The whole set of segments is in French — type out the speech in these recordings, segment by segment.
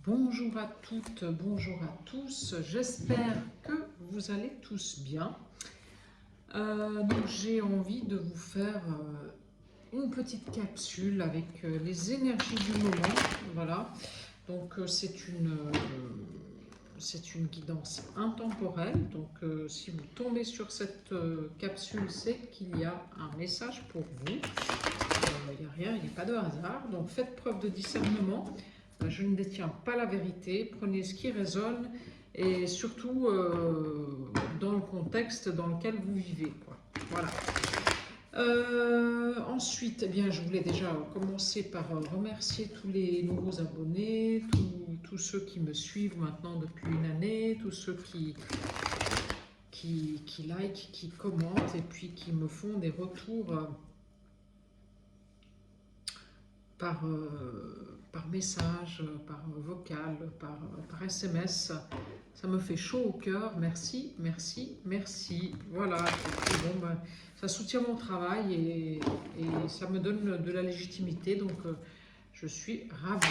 Bonjour à toutes, bonjour à tous. J'espère que vous allez tous bien. Donc j'ai envie de vous faire une petite capsule avec les énergies du moment. Voilà. Donc c'est une guidance intemporelle. Donc si vous tombez sur cette capsule, c'est qu'il y a un message pour vous. Il n'y a rien, il n'y a pas de hasard. Donc faites preuve de discernement. Je ne détiens pas la vérité. Prenez ce qui résonne et surtout dans le contexte dans lequel vous vivez, quoi. Voilà. Ensuite, eh bien, je voulais déjà commencer par remercier tous les nouveaux abonnés, tous ceux qui me suivent maintenant depuis une année, tous ceux qui like, qui commentent et puis qui me font des retours par message, par vocal, par SMS. Ça me fait chaud au cœur. Merci, merci, merci. Voilà. Bon, ben, ça soutient mon travail et ça me donne de la légitimité. Donc, je suis ravie.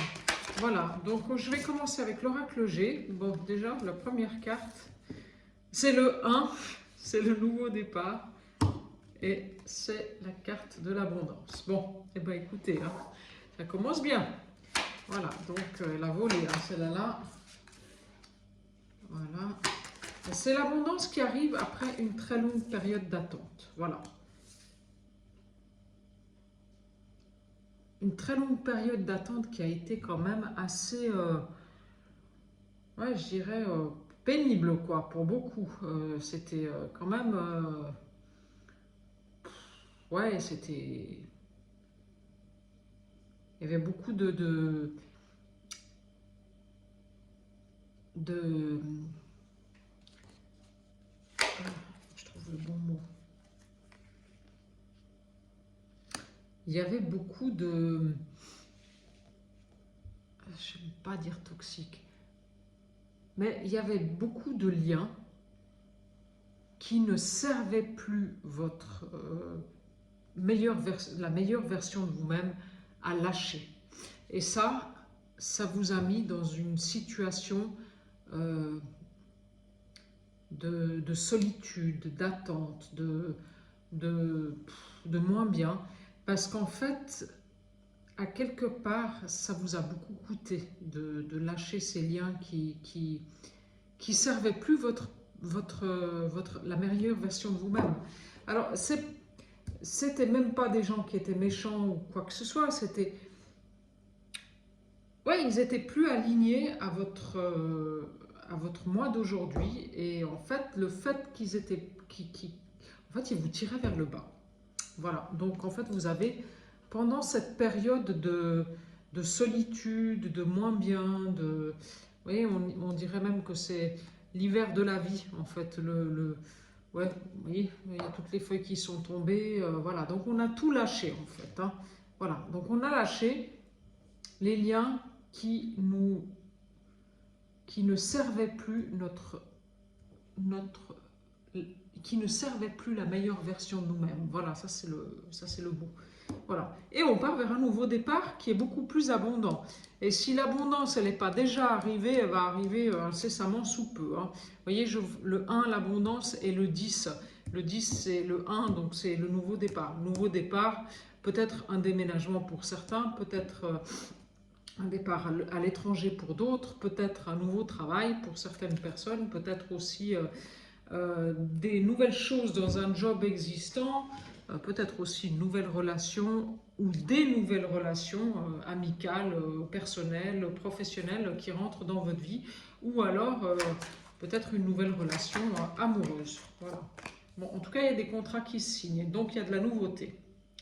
Voilà. Donc, je vais commencer avec l'oracle G. Bon, déjà, la première carte, c'est le 1. C'est le nouveau départ. Et c'est la carte de l'abondance. Bon, et ben écoutez, hein, ça commence bien. Voilà, donc la volée, hein, celle-là. Voilà. C'est l'abondance qui arrive après une très longue période d'attente. Voilà. Une très longue période d'attente qui a été quand même assez, ouais, je dirais, pénible, quoi, pour beaucoup. C'était quand même, ouais, c'était... Il y avait beaucoup de je trouve le bon mot. Il y avait beaucoup de... Je n'aime pas dire toxique. Mais il y avait beaucoup de liens qui ne servaient plus votre la meilleure version de vous-même à lâcher. Et ça vous a mis dans une situation de solitude, d'attente, de moins bien. Parce qu'en fait, à quelque part, ça vous a beaucoup coûté de lâcher ces liens qui servaient plus la meilleure version de vous-même. Alors, c'était même pas des gens qui étaient méchants ou quoi que ce soit, c'était... Ouais, ils étaient plus alignés à votre moi d'aujourd'hui, et en fait, le fait qu'ils étaient... en fait, ils vous tiraient vers le bas. Voilà, donc en fait, vous avez, pendant cette période de solitude, de moins bien, vous voyez, on dirait même que c'est l'hiver de la vie, en fait. Ouais, vous voyez, il y a toutes les feuilles qui sont tombées, voilà. Donc on a tout lâché, en fait, hein. Voilà, donc on a lâché les liens qui ne servaient plus qui ne servait plus la meilleure version de nous-mêmes. Voilà, ça c'est le bout. Voilà. Et on part vers un nouveau départ qui est beaucoup plus abondant. Et si l'abondance, elle n'est pas déjà arrivée, elle va arriver incessamment sous peu, hein. Vous voyez, le 1, l'abondance, et le 10. Le 10, c'est le 1, donc c'est le nouveau départ. Nouveau départ, peut-être un déménagement pour certains, peut-être un départ à l'étranger pour d'autres, peut-être un nouveau travail pour certaines personnes, peut-être aussi... des nouvelles choses dans un job existant, peut-être aussi une nouvelle relation ou des nouvelles relations amicales, personnelles, professionnelles qui rentrent dans votre vie, ou alors peut-être une nouvelle relation amoureuse. Voilà. Bon, en tout cas, il y a des contrats qui se signent, donc il y a de la nouveauté.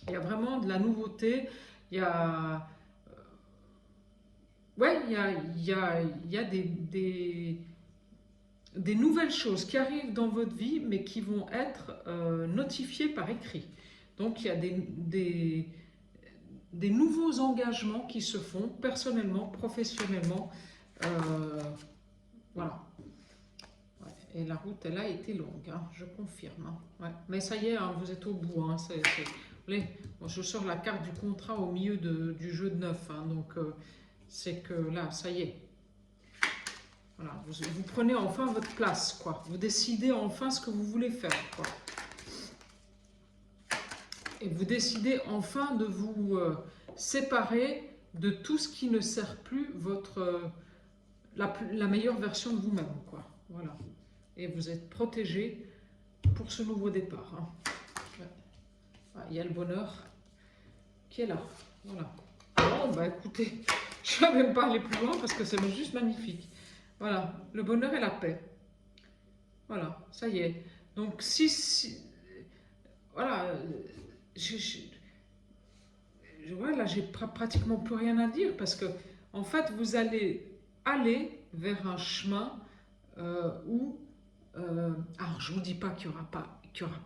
Il y a vraiment de la nouveauté. Il y a, ouais, il y a des nouvelles choses qui arrivent dans votre vie, mais qui vont être notifiées par écrit. Donc il y a des nouveaux engagements qui se font personnellement, professionnellement. Voilà. Ouais. Et la route, elle a été longue, hein, je confirme, hein. Ouais. Mais ça y est, hein, vous êtes au bout, hein. Bon, je sors la carte du contrat au milieu du jeu de 9, hein, donc c'est que là, ça y est. Voilà, vous prenez enfin votre place, quoi. Vous décidez enfin ce que vous voulez faire, quoi. Et vous décidez enfin de vous séparer de tout ce qui ne sert plus la meilleure version de vous-même, quoi. Voilà. Et vous êtes protégé pour ce nouveau départ. Hein. Ouais. Ah, il y a le bonheur qui est là. Voilà. Bon, bah écoutez, je ne vais même pas aller plus loin parce que c'est juste magnifique. Voilà, le bonheur et la paix. Voilà, ça y est. Donc, voilà, là, j'ai pratiquement plus rien à dire parce que, en fait, vous allez aller vers un chemin où, alors, je vous dis pas qu'il y aura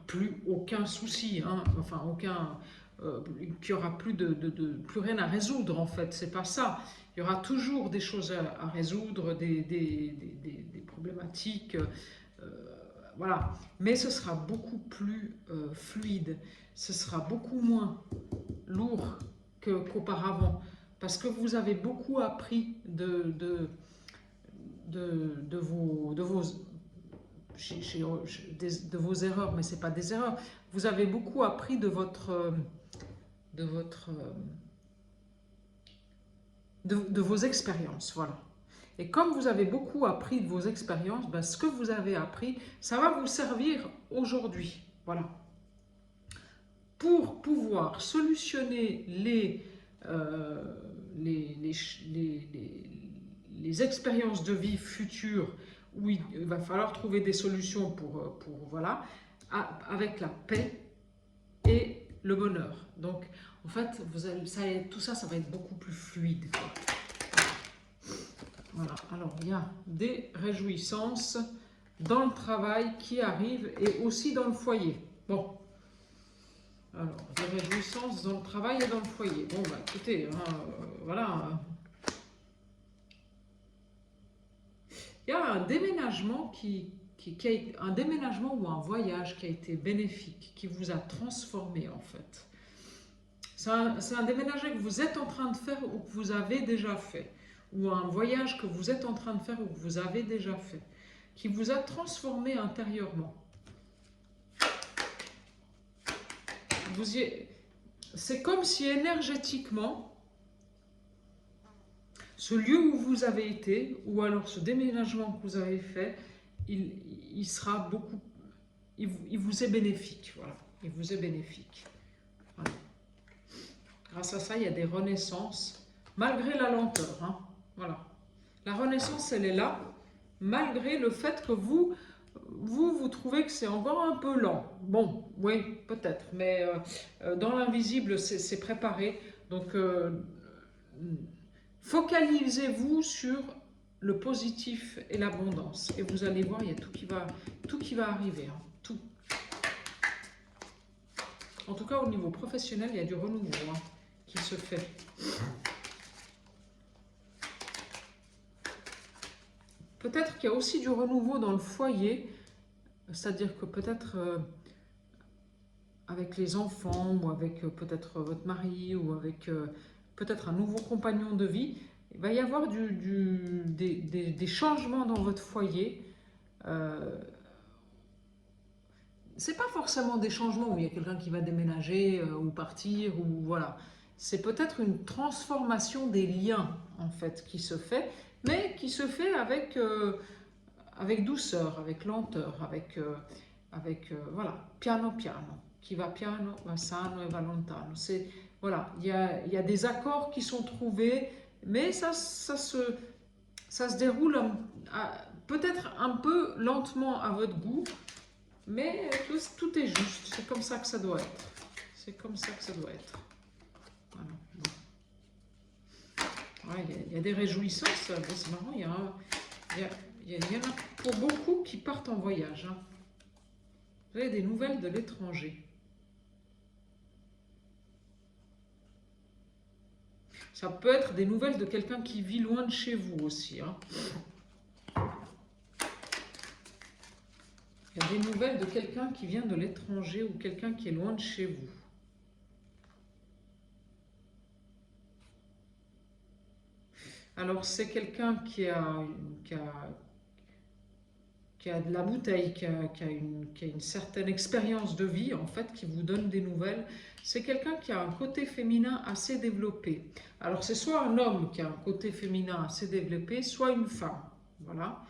plus aucun souci, hein, enfin, qu'il y aura plus plus rien à résoudre, en fait. C'est pas ça. Il y aura toujours des choses à résoudre, des problématiques. Voilà, mais ce sera beaucoup plus fluide, ce sera beaucoup moins lourd qu'auparavant, parce que vous avez beaucoup appris de vos erreurs, mais ce n'est pas des erreurs, vous avez beaucoup appris de vos expériences, voilà. Et comme vous avez beaucoup appris de vos expériences, ben, ce que vous avez appris, ça va vous servir aujourd'hui. Voilà. Pour pouvoir solutionner les expériences de vie futures où il va falloir trouver des solutions voilà, avec la paix et le bonheur. Donc, en fait, tout ça, ça va être beaucoup plus fluide, quoi. Voilà, alors il y a des réjouissances dans le travail qui arrivent et aussi dans le foyer. Bon, alors des réjouissances dans le travail et dans le foyer. Bon, bah écoutez, hein, voilà. Il y a un déménagement un déménagement ou un voyage qui a été bénéfique, qui vous a transformé en fait. C'est un déménagement que vous êtes en train de faire ou que vous avez déjà fait, ou un voyage que vous êtes en train de faire ou que vous avez déjà fait, qui vous a transformé intérieurement. C'est comme si énergétiquement, ce lieu où vous avez été, ou alors ce déménagement que vous avez fait, il sera beaucoup, il vous est bénéfique, voilà, il vous est bénéfique. Voilà. Grâce à ça, il y a des renaissances, malgré la lenteur, hein, voilà. La renaissance, elle est là, malgré le fait que vous trouvez que c'est encore un peu lent. Bon, oui, peut-être, mais dans l'invisible, c'est préparé. Donc, focalisez-vous sur le positif et l'abondance. Et vous allez voir, il y a tout qui va arriver. Hein, tout. En tout cas, au niveau professionnel, il y a du renouveau hein, qui se fait. Peut-être qu'il y a aussi du renouveau dans le foyer, c'est-à-dire que peut-être avec les enfants, ou avec peut-être votre mari, ou avec peut-être un nouveau compagnon de vie, il va y avoir des changements dans votre foyer. C'est pas forcément des changements où il y a quelqu'un qui va déménager ou partir, ou voilà. C'est peut-être une transformation des liens, en fait, qui se fait, mais qui se fait avec douceur, avec lenteur, voilà, piano piano. Qui va piano, va sano et va lontano. Voilà, il y a des accords qui sont trouvés, mais ça se déroule peut-être un peu lentement à votre goût, mais tout est juste. C'est comme ça que ça doit être. C'est comme ça que ça doit être. Voilà. Bon. Ouais, il y a des réjouissances. C'est marrant, il y en a pour beaucoup qui partent en voyage. Hein. Vous avez des nouvelles de l'étranger. Ça peut être des nouvelles de quelqu'un qui vit loin de chez vous aussi. Hein. Il y a des nouvelles de quelqu'un qui vient de l'étranger ou quelqu'un qui est loin de chez vous. Alors c'est quelqu'un qui a qui a de la bouteille, qui a une certaine expérience de vie, en fait, qui vous donne des nouvelles. C'est quelqu'un qui a un côté féminin assez développé. Alors, c'est soit un homme qui a un côté féminin assez développé, soit une femme, voilà,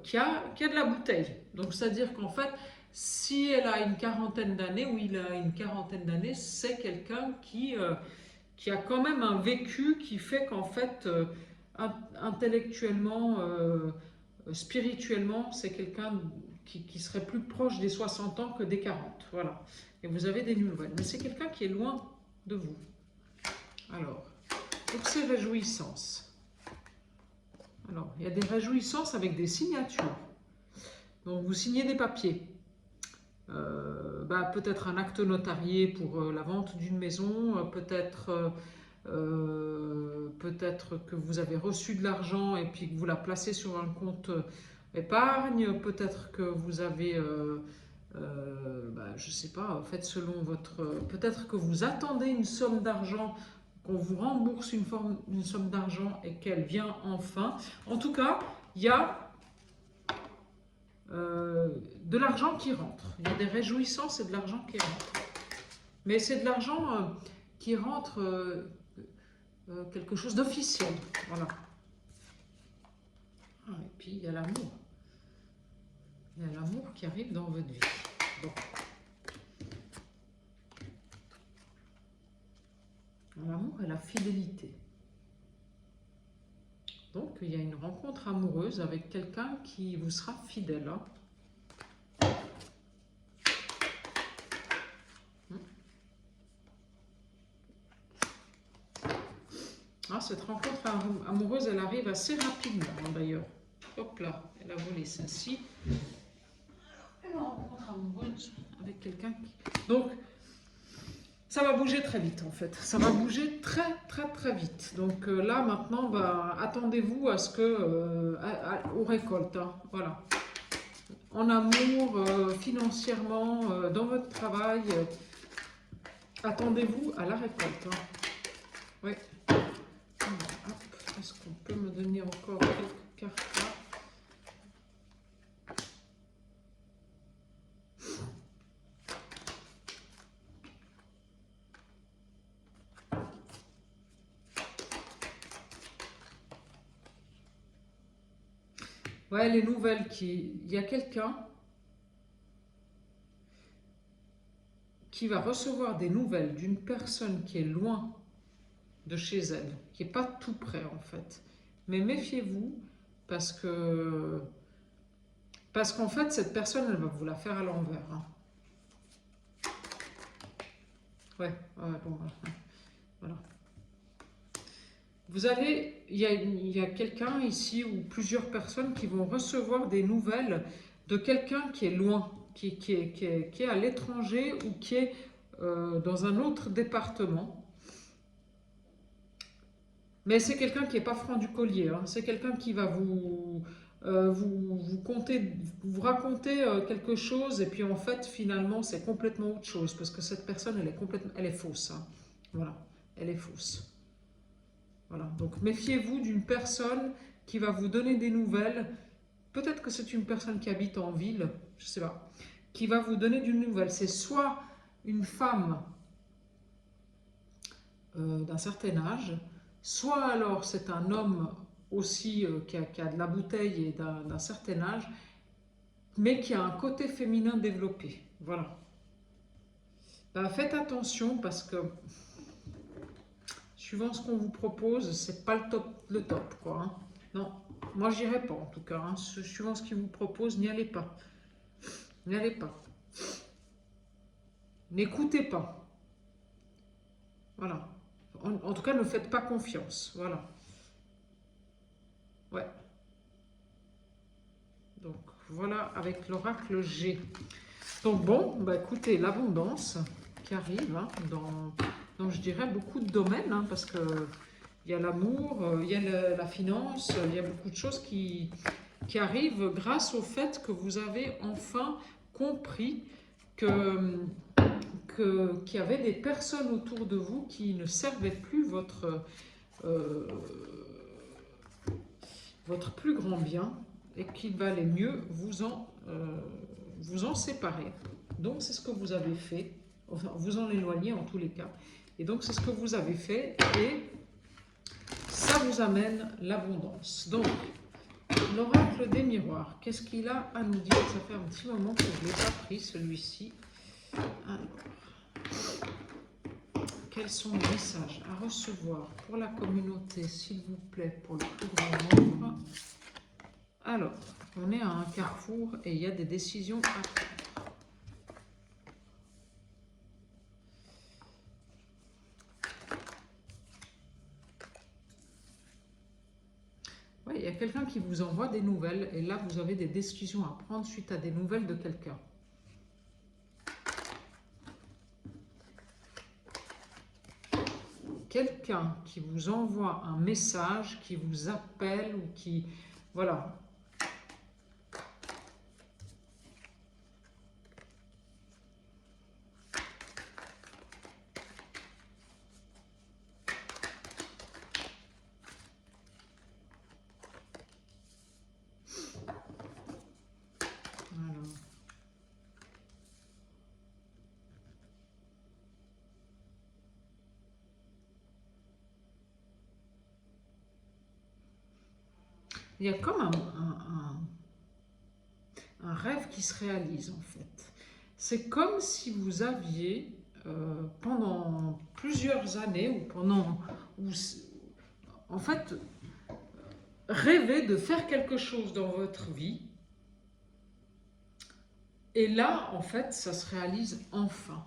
qui a de la bouteille. Donc, c'est-à-dire qu'en fait, si elle a une quarantaine d'années, ou il a une quarantaine d'années, c'est quelqu'un qui a quand même un vécu qui fait qu'en fait, intellectuellement, spirituellement, c'est quelqu'un qui serait plus proche des 60 ans que des 40. Voilà. Et vous avez des nouvelles. Mais c'est quelqu'un qui est loin de vous. Alors, pour ces réjouissances. Alors, il y a des réjouissances avec des signatures. Donc, vous signez des papiers. Peut-être un acte notarié pour la vente d'une maison, peut-être que vous avez reçu de l'argent et puis que vous la placez sur un compte épargne, peut-être que vous avez, je ne sais pas, en fait, selon votre... peut-être que vous attendez une somme d'argent, qu'on vous rembourse une somme d'argent et qu'elle vient enfin. En tout cas, il y a de l'argent qui rentre. Il y a des réjouissances et de l'argent qui rentre. Mais c'est de l'argent qui rentre quelque chose d'officiel. Voilà. Et puis il y a l'amour. Il y a l'amour qui arrive dans votre vie. Bon. L'amour et la fidélité. Donc il y a une rencontre amoureuse avec quelqu'un qui vous sera fidèle. Hein. Cette rencontre amoureuse, elle arrive assez rapidement d'ailleurs. Hop là, elle a volé celle-ci. Une rencontre amoureuse avec quelqu'un qui... Donc, ça va bouger très vite en fait. Ça va bouger très très très vite. Donc là maintenant, attendez-vous à ce que... aux récoltes. Hein. Voilà. En amour, financièrement, dans votre travail, attendez-vous à la récolte. Hein. Oui. Est-ce qu'on peut me donner encore quelques cartes là? Ouais, les nouvelles qui... Il y a quelqu'un qui va recevoir des nouvelles d'une personne qui est loin de chez elle, qui n'est pas tout près en fait. Mais méfiez-vous parce qu'en fait, cette personne, elle va vous la faire à l'envers. Hein. Ouais, bon, voilà. Vous allez, il y a quelqu'un ici ou plusieurs personnes qui vont recevoir des nouvelles de quelqu'un qui est loin, qui est à l'étranger ou qui est dans un autre département. Mais c'est quelqu'un qui n'est pas franc du collier. Hein. C'est quelqu'un qui va vous raconter quelque chose et puis en fait, finalement, c'est complètement autre chose parce que cette personne, elle est fausse. Hein. Voilà, elle est fausse. Voilà, donc méfiez-vous d'une personne qui va vous donner des nouvelles. Peut-être que c'est une personne qui habite en ville, je ne sais pas, qui va vous donner des nouvelles. C'est soit une femme d'un certain âge, soit alors c'est un homme aussi qui a de la bouteille et d'un certain âge, mais qui a un côté féminin développé. Voilà. Faites attention parce que suivant ce qu'on vous propose, c'est pas le top quoi. Hein. Non, moi j'irai pas en tout cas. Hein. Suivant ce qu'il vous propose, n'y allez pas. N'y allez pas. N'écoutez pas. Voilà. En tout cas, ne faites pas confiance. Voilà. Ouais. Donc, voilà avec l'oracle G. Donc, bon, écoutez, l'abondance qui arrive hein, dans, je dirais, beaucoup de domaines, hein, parce que il y a l'amour, il y a la finance, il y a beaucoup de choses qui arrivent grâce au fait que vous avez enfin compris qu'il y avait des personnes autour de vous qui ne servaient plus votre plus grand bien. et qu'il valait mieux vous en séparer. Donc c'est ce que vous avez fait, enfin vous en éloigner en tous les cas. Et donc c'est ce que vous avez fait et ça vous amène l'abondance. Donc l'oracle des miroirs, qu'est-ce qu'il a à nous dire? Ça fait un petit moment que je ne l'ai pas pris celui-ci. Alors, quels sont les messages à recevoir pour la communauté, s'il vous plaît, pour le plus grand nombre? Alors, on est à un carrefour et il y a des décisions à prendre. Ouais, il y a quelqu'un qui vous envoie des nouvelles et là, vous avez des décisions à prendre suite à des nouvelles de quelqu'un. Quelqu'un qui vous envoie un message, qui vous appelle ou qui... Voilà. Alors. Il y a comme un rêve qui se réalise en fait. C'est comme si vous aviez pendant plusieurs années ou en fait rêvé de faire quelque chose dans votre vie et là en fait ça se réalise enfin.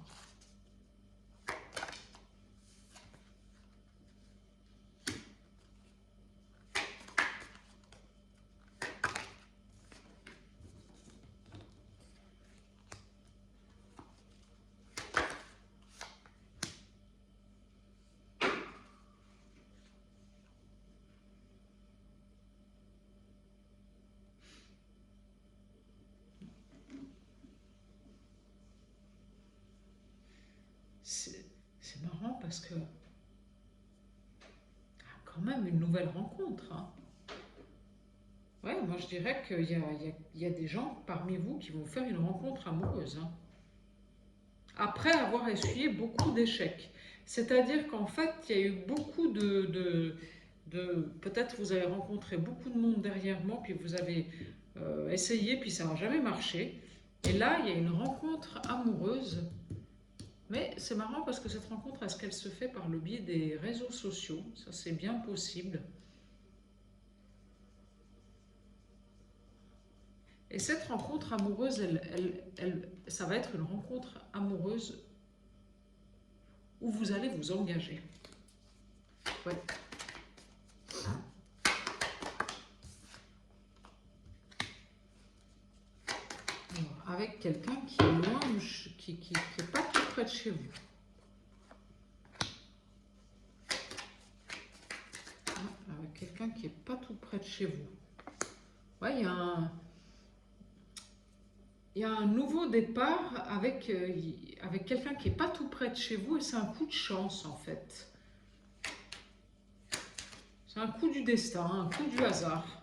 C'est marrant parce que quand même une nouvelle rencontre. Hein. Ouais, moi je dirais qu'il y a des gens parmi vous qui vont faire une rencontre amoureuse. Hein. Après avoir essuyé beaucoup d'échecs. C'est-à-dire qu'en fait, il y a eu beaucoup peut-être vous avez rencontré beaucoup de monde dernièrement, puis vous avez essayé, puis ça n'a jamais marché. Et là, il y a une rencontre amoureuse. Mais c'est marrant parce que cette rencontre, est-ce qu'elle se fait par le biais des réseaux sociaux? Ça, c'est bien possible. Et cette rencontre amoureuse, ça va être une rencontre amoureuse où vous allez vous engager. Ouais. Alors, avec quelqu'un qui est loin, qui n'est pas tout près de chez vous. Ouais, avec quelqu'un qui n'est pas tout près de chez vous. Ouais, il y a un nouveau départ avec quelqu'un qui n'est pas tout près de chez vous et c'est un coup de chance en fait. C'est un coup du destin, un coup du hasard.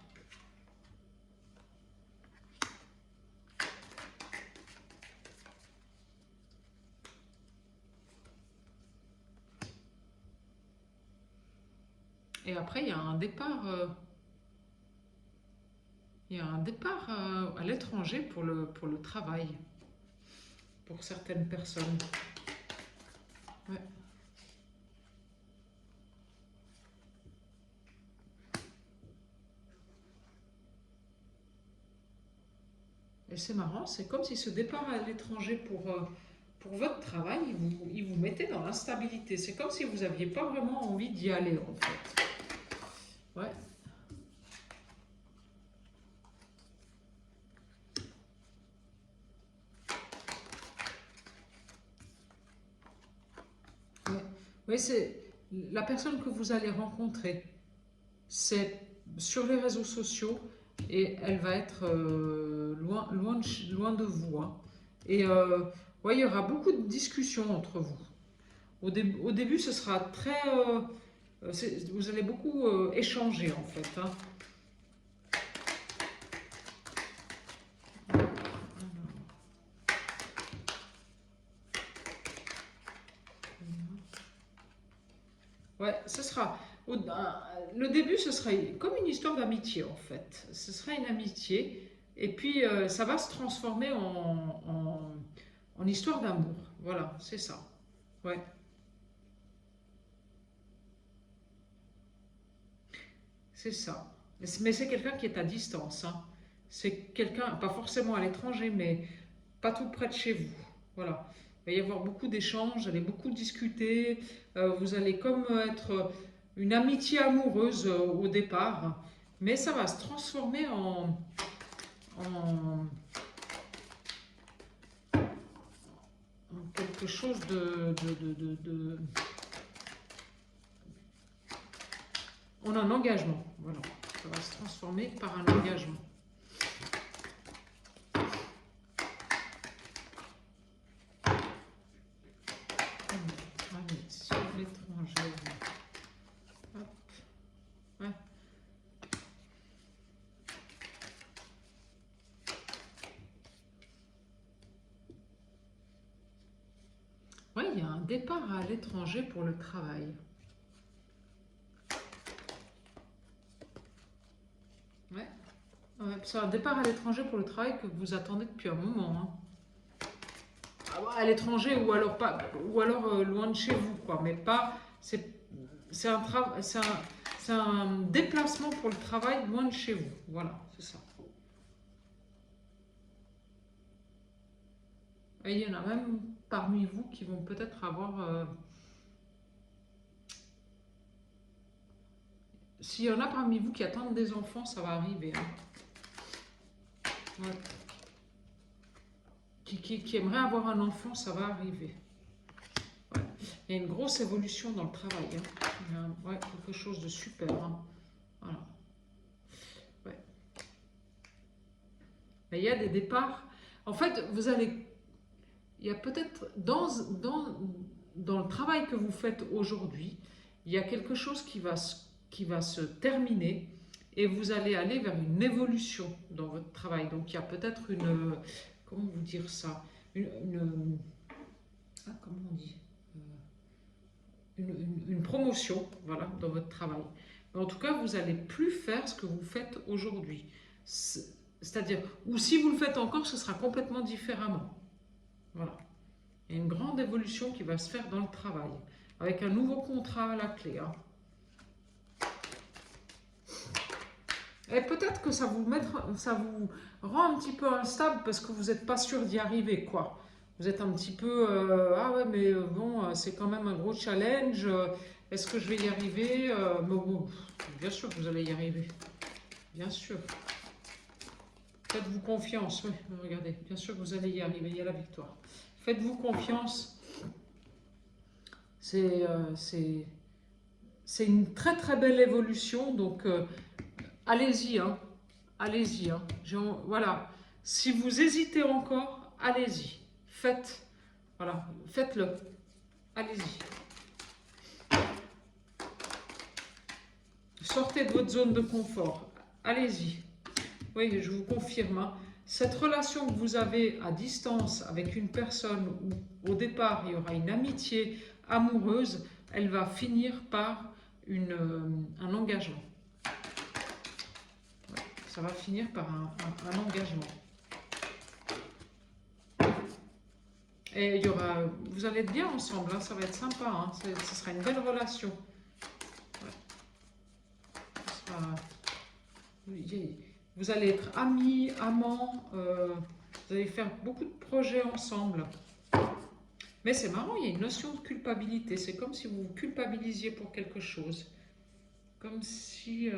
Et après, il y a un départ, à l'étranger pour le travail, pour certaines personnes. Ouais. Et c'est marrant, c'est comme si ce départ à l'étranger pour votre travail, il vous mettait dans l'instabilité. C'est comme si vous n'aviez pas vraiment envie d'y aller, en fait. Ouais. Ouais. Oui, c'est la personne que vous allez rencontrer. C'est sur les réseaux sociaux et elle va être loin de vous. Hein. Et ouais, il y aura beaucoup de discussions entre vous. Au début, ce sera très... vous allez beaucoup échanger en fait. Hein. Ouais, ce sera. Le début, ce sera comme une histoire d'amitié, en fait. Ce sera une amitié. Et puis, ça va se transformer en histoire d'amour. Voilà, c'est ça. Ouais, c'est ça. Mais c'est quelqu'un qui est à distance, hein. C'est quelqu'un, pas forcément à l'étranger, mais pas tout près de chez vous. Voilà. Il va y avoir beaucoup d'échanges, vous allez beaucoup discuter, vous allez comme être une amitié amoureuse au départ, mais ça va se transformer en, en quelque chose en un engagement. Voilà. Ça va se transformer par un engagement. Allez, sur l'étranger. Hop. Ouais. Ouais, il y a un départ à l'étranger pour le travail. Ouais. Ouais, c'est un départ à l'étranger pour le travail que vous attendez depuis un moment, hein. Ah ouais, à l'étranger ou alors pas, ou alors loin de chez vous, quoi. Mais pas, c'est un travail, c'est un déplacement pour le travail loin de chez vous. Voilà, c'est ça. Et il y en a même parmi vous qui vont peut-être avoir, s'il y en a parmi vous qui attendent des enfants, ça va arriver, hein. Ouais. Qui aimerait avoir un enfant, ça va arriver. Ouais. Il y a une grosse évolution dans le travail, hein. Il y a ouais, quelque chose de super, hein. Voilà. Ouais. Mais il y a des départs. En fait, vous allez. Il y a peut-être dans le travail que vous faites aujourd'hui, il y a quelque chose qui va se terminer et vous allez aller vers une évolution dans votre travail. Donc il y a peut-être une. Comment vous dire ça? Comment on dit? Une promotion, voilà, dans votre travail. Mais en tout cas, vous n'allez plus faire ce que vous faites aujourd'hui. C'est-à-dire, ou si vous le faites encore, ce sera complètement différemment. Voilà. Il y a une grande évolution qui va se faire dans le travail, avec un nouveau contrat à la clé, hein. Et peut-être que ça vous rend un petit peu instable parce que vous n'êtes pas sûr d'y arriver, quoi. Vous êtes un petit peu, ah ouais, mais bon, c'est quand même un gros challenge. Est-ce que je vais y arriver? Mais bon, bien sûr que vous allez y arriver. Bien sûr. Faites-vous confiance. Oui, regardez, bien sûr que vous allez y arriver. Il y a la victoire. Faites-vous confiance. C'est c'est une très très belle évolution. Donc, allez-y, hein. Allez-y, hein. Voilà. Si vous hésitez encore, allez-y. Faites. Voilà. Faites-le. Allez-y. Sortez de votre zone de confort. Allez-y. Oui, je vous confirme, hein. Cette relation que vous avez à distance avec une personne où au départ il y aura une amitié amoureuse, elle va finir par un engagement. Ouais, ça va finir par un engagement. Et il y aura, vous allez être bien ensemble, hein, ça va être sympa, hein, ce sera une belle relation. Ouais, ce sera, vous allez être amis, amants, vous allez faire beaucoup de projets ensemble. Mais c'est marrant, il y a une notion de culpabilité. C'est comme si vous vous culpabilisiez pour quelque chose. Comme si...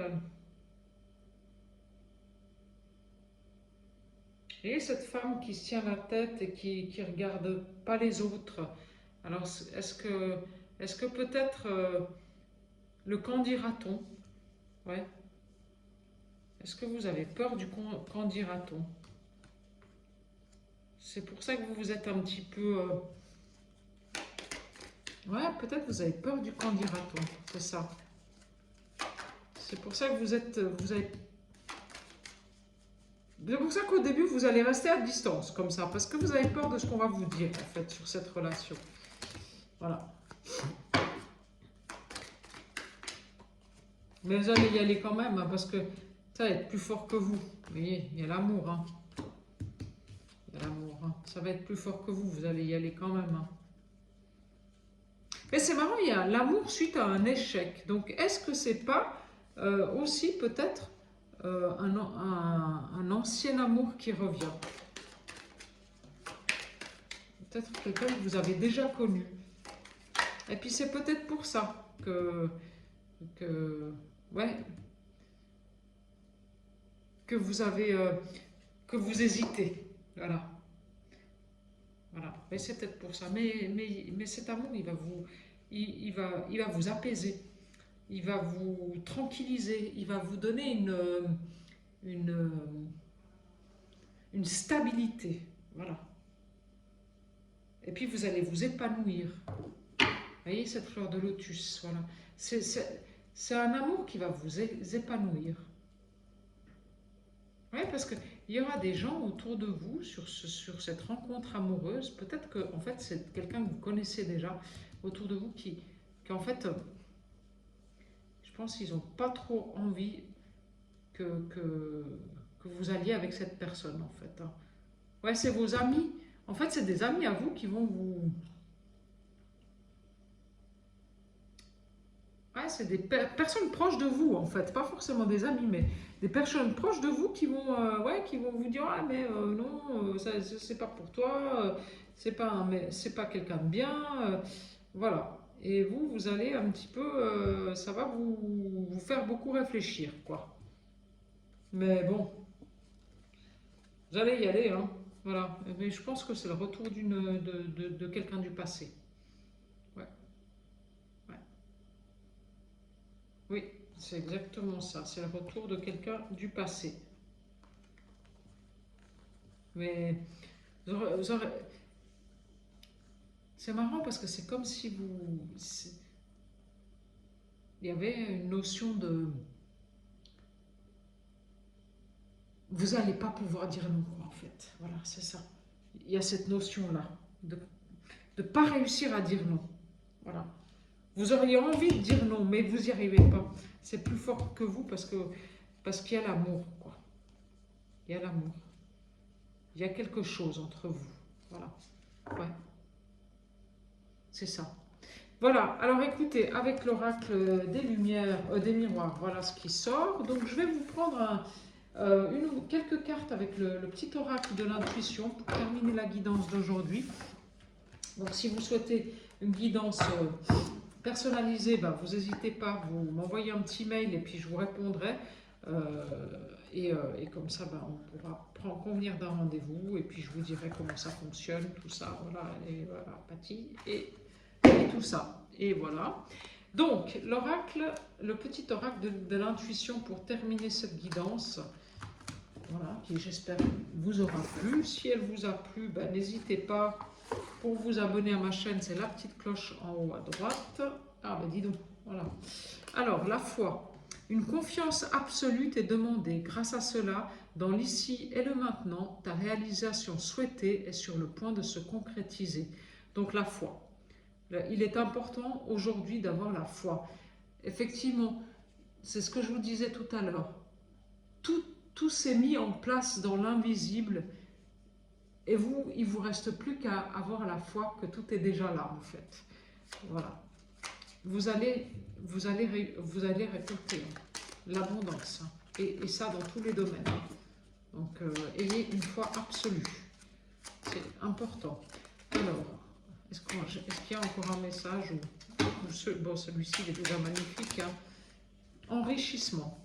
Et cette femme qui se tient la tête et qui ne regarde pas les autres. Alors, est-ce que peut-être le qu'en dira-t-on? Ouais. Est-ce que vous avez peur du qu'en dira-t-on? C'est pour ça que vous vous êtes un petit peu... Ouais, peut-être vous avez peur du qu'en dira-t-on. C'est ça. C'est pour ça que vous avez... C'est pour ça qu'au début, vous allez rester à distance, comme ça, parce que vous avez peur de ce qu'on va vous dire, en fait, sur cette relation. Voilà. Mais vous allez y aller quand même, hein, parce que ça va être plus fort que vous. Vous voyez, il y a l'amour. Hein. Il y a l'amour. Hein. Ça va être plus fort que vous allez y aller quand même. Hein. Mais c'est marrant, il y a l'amour suite à un échec. Donc, est-ce que c'est pas aussi peut-être un ancien amour qui revient? Peut-être quelqu'un que vous avez déjà connu. Et puis c'est peut-être pour ça ouais, que vous avez, que vous hésitez. Voilà. Voilà. Mais c'est peut-être pour ça. Mais cet amour, il va vous apaiser. Il va vous tranquilliser. Il va vous donner une, une stabilité. Voilà. Et puis vous allez vous épanouir. Vous voyez cette fleur de lotus, voilà. C'est un amour qui va vous épanouir. Oui, parce qu'il y aura des gens autour de vous sur cette rencontre amoureuse. Peut-être que en fait, c'est quelqu'un que vous connaissez déjà autour de vous qui en fait, je pense qu'ils n'ont pas trop envie que vous alliez avec cette personne, en fait. Hein. Ouais, c'est vos amis. En fait, c'est des amis à vous qui vont vous... Ouais, c'est des personnes proches de vous, en fait. Pas forcément des amis, mais des personnes proches de vous qui vont, ouais, qui vont vous dire, ah, mais non, c'est pas pour toi, c'est pas quelqu'un de bien. Voilà. Et vous, vous allez un petit peu, ça va vous faire beaucoup réfléchir, quoi. Mais bon, vous allez y aller, hein. Voilà. Mais je pense que c'est le retour de quelqu'un du passé. Ouais, ouais. Oui, c'est exactement ça. C'est le retour de quelqu'un du passé. Mais vous aurez- c'est marrant parce que c'est comme si il y avait une notion de, vous n'allez pas pouvoir dire non, quoi, en fait. Voilà, c'est ça. Il y a cette notion-là de ne pas réussir à dire non. Voilà. Vous auriez envie de dire non, mais vous n'y arrivez pas. C'est plus fort que vous parce qu'il y a l'amour, quoi. Il y a l'amour. Il y a quelque chose entre vous. Voilà. Ouais, c'est ça. Voilà, alors écoutez, avec l'oracle des lumières, des miroirs, voilà ce qui sort. Donc je vais vous prendre quelques cartes avec le petit oracle de l'intuition pour terminer la guidance d'aujourd'hui. Donc si vous souhaitez une guidance personnalisée, ben, vous n'hésitez pas, vous m'envoyez un petit mail et puis je vous répondrai. Euh, et comme ça, ben, on pourra convenir d'un rendez-vous et puis je vous dirai comment ça fonctionne, tout ça, voilà, et voilà, Patty, et tout ça. Et voilà. Donc, l'oracle, le petit oracle de l'intuition pour terminer cette guidance, voilà, qui j'espère vous aura plu. Si elle vous a plu, ben, n'hésitez pas pour vous abonner à ma chaîne, c'est la petite cloche en haut à droite. Ah ben dis donc, voilà. Alors, la foi. Une confiance absolue est demandée. Grâce à cela, dans l'ici et le maintenant, ta réalisation souhaitée est sur le point de se concrétiser. Donc la foi. Il est important aujourd'hui d'avoir la foi. Effectivement, c'est ce que je vous disais tout à l'heure. Tout s'est mis en place dans l'invisible et vous, il ne vous reste plus qu'à avoir la foi que tout est déjà là en fait. Voilà. Vous allez récolter l'abondance et ça dans tous les domaines. Donc ayez une foi absolue. C'est important. Alors, est-ce qu'il y a encore un message bon, celui-ci il est déjà magnifique. Hein. Enrichissement.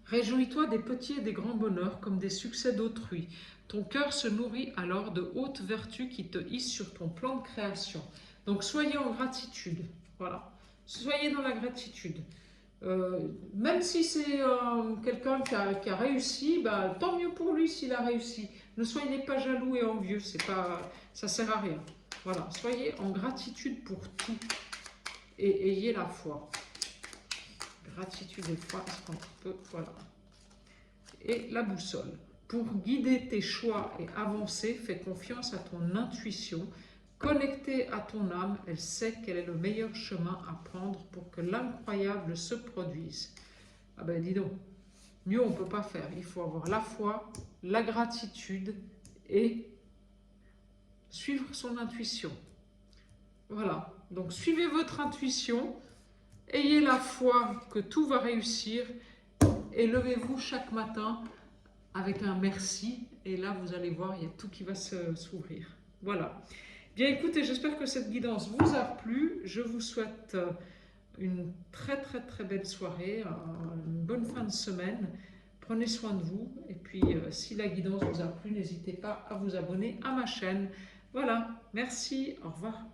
Réjouis-toi des petits et des grands bonheurs comme des succès d'autrui. Ton cœur se nourrit alors de hautes vertus qui te hissent sur ton plan de création. Donc soyez en gratitude. Voilà. Soyez dans la gratitude. Même si c'est quelqu'un qui a réussi, bah, tant mieux pour lui s'il a réussi. Ne soyez pas jaloux et envieux, ça sert à rien. Voilà, soyez en gratitude pour tout et ayez la foi. Gratitude et foi, est-ce qu'on peut, voilà. Et la boussole. Pour guider tes choix et avancer, fais confiance à ton intuition. Connectée à ton âme, elle sait quel est le meilleur chemin à prendre pour que l'incroyable se produise. Ah ben dis donc, mieux on ne peut pas faire. Il faut avoir la foi, la gratitude et suivre son intuition. Voilà, donc suivez votre intuition, ayez la foi que tout va réussir et levez-vous chaque matin avec un merci. Et là, vous allez voir, il y a tout qui va s'ouvrir. Voilà. Bien écoutez, j'espère que cette guidance vous a plu. Je vous souhaite une très belle soirée, une bonne fin de semaine. Prenez soin de vous. Et puis, si la guidance vous a plu, n'hésitez pas à vous abonner à ma chaîne. Voilà, merci, au revoir.